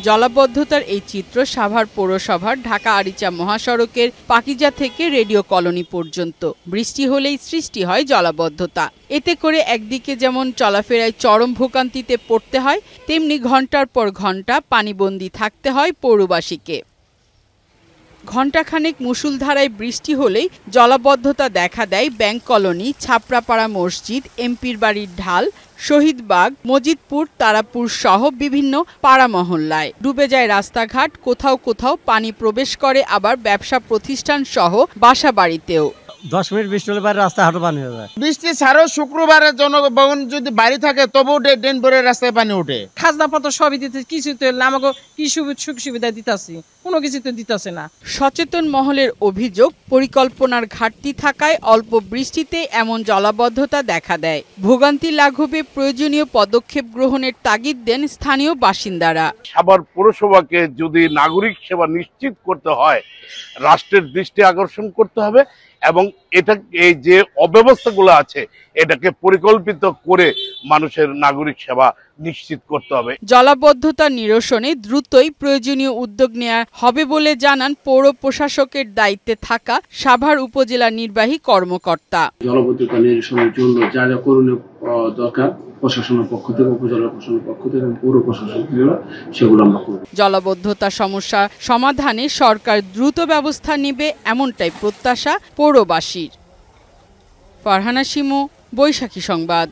জলাবদ্ধতার এই চিত্র সাভার পৌরসভার ঢাকা আরিচা মহাসড়কের পাকিজা থেকে রেডিও কলোনি পর্যন্ত। বৃষ্টি হলেই সৃষ্টি হয় জলাবদ্ধতা। এতে করে একদিকে যেমন চলাফেরায় চরম ভোগান্তিতে পড়তে হয়, তেমনি ঘন্টার পর ঘন্টা পানিবন্দী থাকতে হয় পৌরবাসীকে। ঘণ্টাখানেক মুষলধারায় বৃষ্টি হলেই জলাবদ্ধতা দেখা দেয় ব্যাংক কলোনি, ছাপড়াপাড়া মসজিদ, এমপির বাড়ির ঢাল, শহীদবাগ, মজিদপুর, তারাপুর সহ বিভিন্ন পাড়া মহল্লায়। ডুবে যায় রাস্তাঘাট, কোথাও কোথাও পানি প্রবেশ করে আবার ব্যবসা প্রতিষ্ঠান সহ বাসা বাড়িতেও। 10 মিনিট বৃষ্টি হলে রাস্তা হাঁটু পানি হয়ে যায়। বৃষ্টি ছাড়াও শুক্রবারে জনগণ যদি বাড়ি থাকে তবুও ড্রেন ভরে রাস্তায় পানি ওঠে। খাজনাপত্র সবই দিতে, কিছু তো আমাকে কি সুখ সুবিধা দিতেছি, কোনো কিছু তো দিতেছে না। সচেতন মহলের অভিযোগ, পরিকল্পনার ঘাটতি থাকায় অল্প বৃষ্টিতে এমন জলাবদ্ধতা দেখা দেয়। ভোগান্তি লাঘবে প্রয়োজনীয় পদক্ষেপ গ্রহণের তাগিদ দেন স্থানীয় বাসিন্দারা। সাভার পৌরসভাকে যদি নাগরিক সেবা নিশ্চিত করতে হয়, রাষ্ট্রের দৃষ্টি আকর্ষণ করতে হবে এবং এটা এই যে অব্যবস্থাগুলো আছে এটাকে পরিকল্পিত করে মানুষের নাগরিক সেবা নিশ্চিত করতে হবে। জলাবদ্ধতা নিরসনে দ্রুতই প্রয়োজনীয় উদ্যোগ নেওয়া হবে বলে জানান পৌর প্রশাসকের দায়িত্বে থাকা সাভার উপজেলা নির্বাহী কর্মকর্তা। জলাবদ্ধতা নিরসনের জন্য যা যা করণীয় দরকার প্রশাসনের পক্ষ থেকে, উপজেলা প্রশাসনের পক্ষ থেকে এবং পৌর প্রশাসন থেকে সেগুলো আমরা করব। জলাবদ্ধতা সমস্যা সমাধানে সরকার দ্রুত ব্যবস্থা নেবে এমনটাই প্রত্যাশা পৌরবাসীর। ফারহানা শিমু, বৈশাখী সংবাদ।